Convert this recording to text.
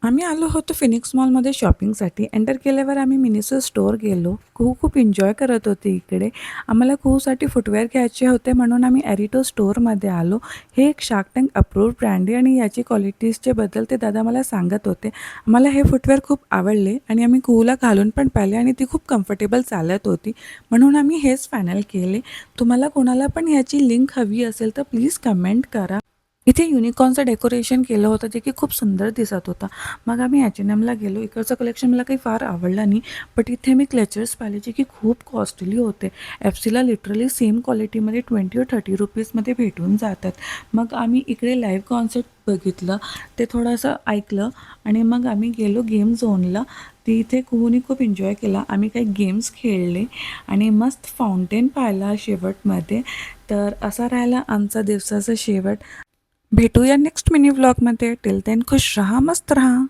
आम्ही आलो होतो फिनिक्स मॉलमध्ये शॉपिंगसाठी. एंटर केल्यावर आम्ही मिनीसो स्टोअर गेलो. खूप एन्जॉय करत होते इकडे. आम्हाला खूपसाठी फुटवेअर घ्यायचे होते म्हणून आम्ही ॲरिटो स्टोअरमध्ये आलो. हे एक शार्क टँक अप्रूव्ड ब्रँड आहे आणि याची क्वालिटीजचे बद्दल ते दादा मला सांगत होते. आम्हाला हे फुटवेअर खूप आवडले आणि आम्ही कुहूला घालून पण पाहिले आणि ती खूप कम्फर्टेबल चालत होती. म्हणून आम्ही हेच फायनल केले. तुम्हाला कोणाला पण ह्याची लिंक हवी असेल तर प्लीज कमेंट करा. इथे युनिकॉर्नचं डेकोरेशन केलं होतं जे की खूप सुंदर दिसत होतं. मग आम्ही H&Mला गेलो. इकडचं कलेक्शन मला काही फार आवडलं नाही. बट इथे मी क्लचर्स पाहिले जे की खूप कॉस्टली होते. FCला लिटरली सेम क्वालिटीमध्ये 20 or 30 रुपीजमध्ये भेटून जातात. मग आम्ही इकडे लाईव्ह कॉन्सर्ट बघितलं. ते थोडंसं ऐकलं आणि मग आम्ही गेलो गेम झोनला. तिथे कुहूनी खूप एन्जॉय केला. आम्ही काही गेम्स खेळले आणि मस्त फाउंटेन पाहिला शेवटमध्ये. तर असा राहिला आमचा दिवसाचा शेवट. भेटूया नेक्स्ट मिनी व्लॉगमध्ये. टिल देन खुश रहा, मस्त रहा.